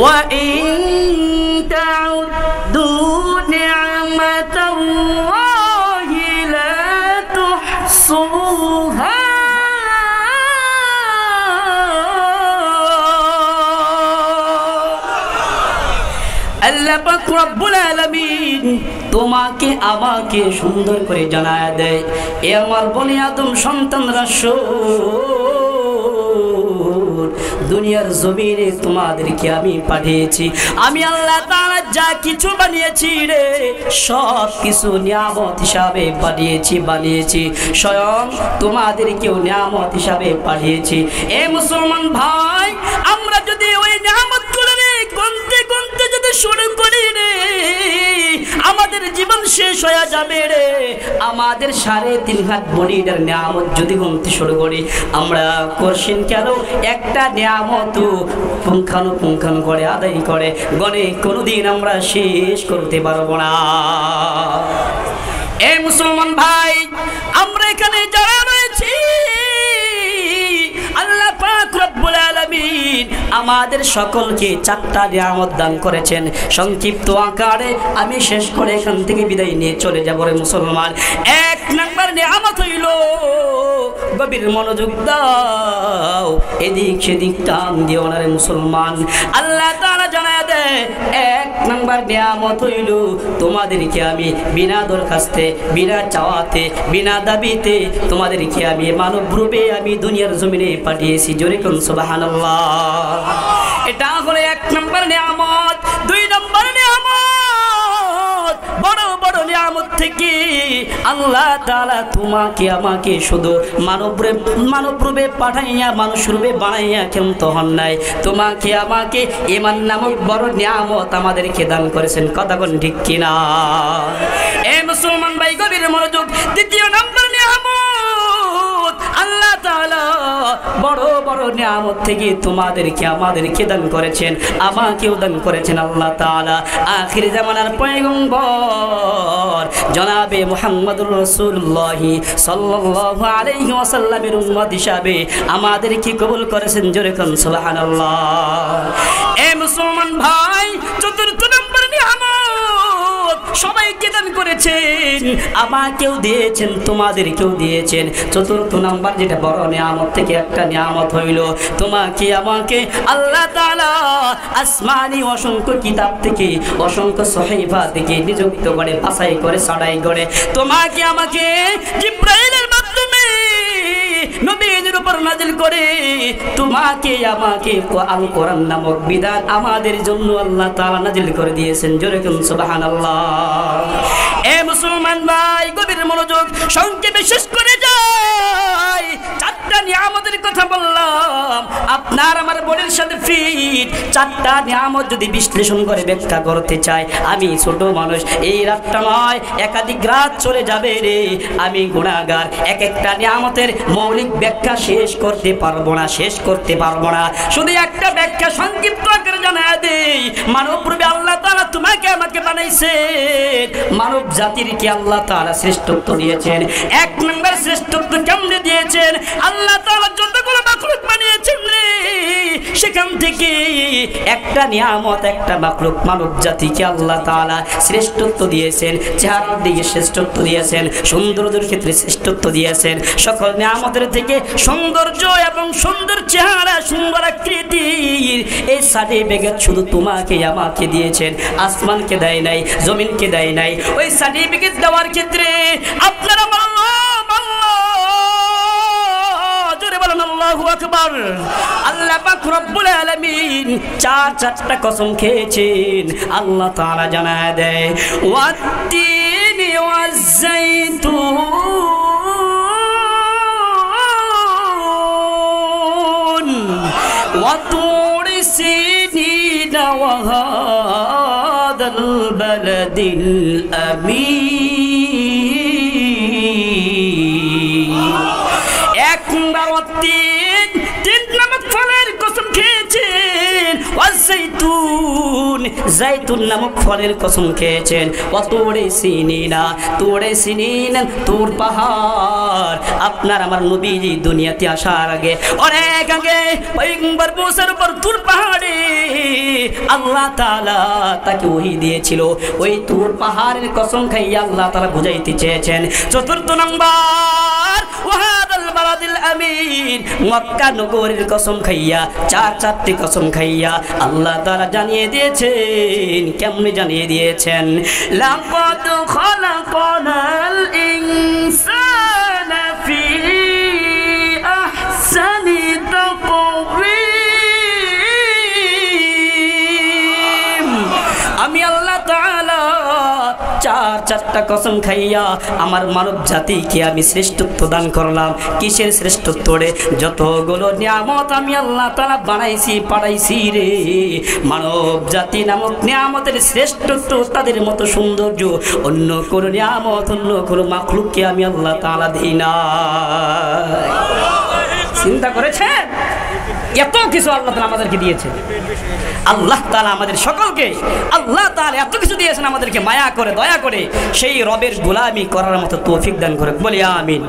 وإن تعدوا نعمة الله لا تحصوها আল্লাহ পাক রব্বুল আলামিন তোমাকে আমাকে সুন্দর করে জানায় দেয়, এ আমার বনি আদম সন্তানরা দুনিয়ার জমিনে তোমাদেরকে আমি পাঠিয়েছি। আমি আল্লাহ তাআলা যা কিছু বানিয়েছি রে সব কিছু নিয়ামত হিসাবে বানিয়েছি স্বয়ং তোমাদেরকেও নিয়ামত হিসাবে পাঠিয়েছি। এ মুসলমান ভাই, আমরা যদি ওই নিয়ামতগুলো গুনতে গুনতে যদি শুরু করি রে আমাদের জীবন শেষ হয়ে যাবে রে। আমাদের 3.5 হাত বডির নিয়ামত যদি গুনতে শুরু করি আমরা করছেন কেন একটা নিয়ামত পুঙ্খানু করে আদায় করে গনে কোনোদিন আমরা শেষ করতে পারবো না। এ মুসলমান ভাই, আমরা এখানে যারা রয়েছি আল্লাহ পাক রব্বুল আলামিন আমাদের সকলকে 4টা নিয়ামত দান করেছেন। সংক্ষিপ্ত আকারে আমি শেষ করে এখান থেকে বিদায় নিয়ে চলে যাব রে মুসলমান। 1 নম্বর নিয়ামত হইল গভীর মনোযোগ দাও, এদিক সেদিক টান দিও না রে মুসলমান। আল্লাহ তাআলা জানায় দেয় 1 নম্বর নিয়ামত হইল তোমাদেরকে আমি বিনা দরখাস্তে, বিনা চাওয়াতে, বিনা দাবিতে তোমাদেরকে আমি মানব রূপে আমি দুনিয়ার জমিনে পাঠিয়েছি। জোরে কোন সুবহানাল্লাহ। এটা হলো 1 নম্বর নিয়ামত। 2 নম্বর নিয়ামত, বড় বড় নিয়ামত থেকে আল্লাহ তাআলা তোমাকে আমাকে শুধু মানব রূপে পাঠাইয়া মানুষ রূপে বানাইয়া ক্ষমত হন নাই, তোমাকে আমাকে ঈমান নামক বড় নিয়ামত আমাদেরকে দান করেছেন। কথা কোন ঠিক কিনা? এ মুসলমান ভাই গভীর মনোযোগ। 2 নম্বর নিয়ামত, আল্লাহ তাআলা বড় বড় নিয়ামত থেকে তোমাদেরকে আমাদেরকে দান করেছেন, আমাকেও দান করেছেন আল্লাহ তাআলা। আখির জামানার পয়গম্বর জনাবে মুহাম্মদুর রাসূলুল্লাহ সাল্লাল্লাহু আলাইহি ওয়াসাল্লামের উম্মত হিসাবে আমাদেরকে কবুল করেছেন। জোরে কোন সুবহানাল্লাহ। এ মুসলমান ভাই, 4র্থ নম্বর নিয়ামত সবাইকে দান করেছেন, আমাকেও দিয়েছেন, তোমাদেরকেও দিয়েছেন। 4র্থ নাম্বার যেটা বড় নিয়ামত থেকে একটা নিয়ামত হইল তোমাকে আমাকে আল্লাহ তাআলা আসমানি অসংখ্য কিতাব থেকে, অসংখ্য সহিফা থেকে নিযুক্ত করে, বাছাই করে, ছাড়াই করে তোমাকে আমাকে জিবরাইলের মাধ্যমে নবীদের উপর নাজিল করে তোমাকে আমাকে আল কোরআন নামক বিধান আমাদের জন্য আল্লাহ তাআলা নাজিল করে দিয়েছেন। জোরে কোন সুবহানাল্লাহ। এ মুসলমান ভাই গভীর মনোযোগ। সংক্ষেপে শেষ করে যাই, 4টা নিয়ামতের কথা বললাম, আপনার আমার বোনের সাথে ফিট। 4টা নিয়ামত যদি বিশ্লেষণ করে ব্যাখ্যা করতে চাই, আমি ছোট মানুষ, এই রাতটা নয় একাধিক রাত চলে যাবে রে। আমি গুনাহগার, এক একটা নিয়ামতের মৌলিক ব্যাখ্যা শেষ করতে পারবো না। শুধু একটা ব্যাখ্যা সংক্ষিপ্ত আকারে জানায় দেই। মানব রূপে আল্লাহ তাআলা তোমাকে আমাকে বানাইছে, মানব জাতিরকে আল্লাহ তাআলা শ্রেষ্ঠত্ব দিয়েছেন। 1 নম্বর শ্রেষ্ঠত্ব কেমনে দিয়েছেন? আল্লাহ তাআলা যতগুলো মাখলুক বানিয়েছেন রে সেখান থেকে একটা নিয়ামত, একটা মাখলুক মানব জাতিকে আল্লাহ তাআলা শ্রেষ্ঠত্ব দিয়েছেন। চেহারার দিকে শ্রেষ্ঠত্ব দিয়েছেন, সৌন্দর্যের ক্ষেত্রে শ্রেষ্ঠত্ব দিয়েছেন। সকল নিয়ামতের থেকে সৌন্দর্য এবং সুন্দর চেহারা, সুন্দর আকৃতির এই সার্টিফিকেট শুধু তোমাকে আমাকে দিয়েছেন, আসমানকে দেয় নাই, জমিনকে দেয় নাই। ওই সার্টিফিকেট দেওয়ার ক্ষেত্রে আপনারা জোরে বলেন আল্লাহু আকবার। আল্লাহ পাক রব্বুল আলামিন 4টা কসম খেয়েছেন। আল্লাহ তাআলা জানায় দেয় ওয়াত-তিনি ওয়াজ-যাইতুন وطور سينين وهذا البلد الأمين একবার তিন নামক ফলের কসম খেয়েছেন, জাইতুন নামক ফলের কসম খেয়েছেন। ওয়াতুরে সিনিনা, তুর পাহাড়। আপনার আমার নবীজি দুনিয়াতে আসার আগে, অনেক আগে পয়গম্বর মুসার উপর তুর পাহাড়ে আল্লাহ তাআলা তাকে ওহী দিয়েছিল। ওই তুর পাহাড়ের কসম খাইয়া আল্লাহ তাআলা বুঝাইতে চেয়েছেন। চতুর্থ নাম্বার ওয়াহাদাল বালাদিল আমিন, মক্কা নগরীর কসম খাইয়া, চারটি কসম খাইয়া আল্লাহ তাআলা জানিয়ে দিয়েছেন। কেমনে জানিয়ে দিয়েছেন? লাকাদ খালাকানাল ইনসানা ফি আহসানি তাকওয়িম। আমি আল্লাহ তাআলা চারটা কসম খাইয়া আমার মানব জাতিকে আমি শ্রেষ্ঠত্ব দান করলাম। কিসের শ্রেষ্ঠত্ব রে? যতগুলো নিয়ামত আমি আল্লাহ তাআলা বানাইছি পাঠাইছি রে, মানব জাতি নামক নিয়ামতের শ্রেষ্ঠত্ব, তাদের মতো সৌন্দর্য অন্য কোনো নিয়ামত, অন্য কোনো মাখলুককে আমি আল্লাহ তাআলা দিই না। চিন্তা করেছেন? এত কিছু আল্লাহ তাআলা আমাদেরকে দিয়েছেন। আল্লাহ তাআলা আমাদের সকলকে, আল্লাহ তাআলা এত কিছু দিয়েছেন আমাদেরকে, মায়া করে দয়া করে সেই রবের গোলামি করার মতো তৌফিক দান করে। বলি আমিন।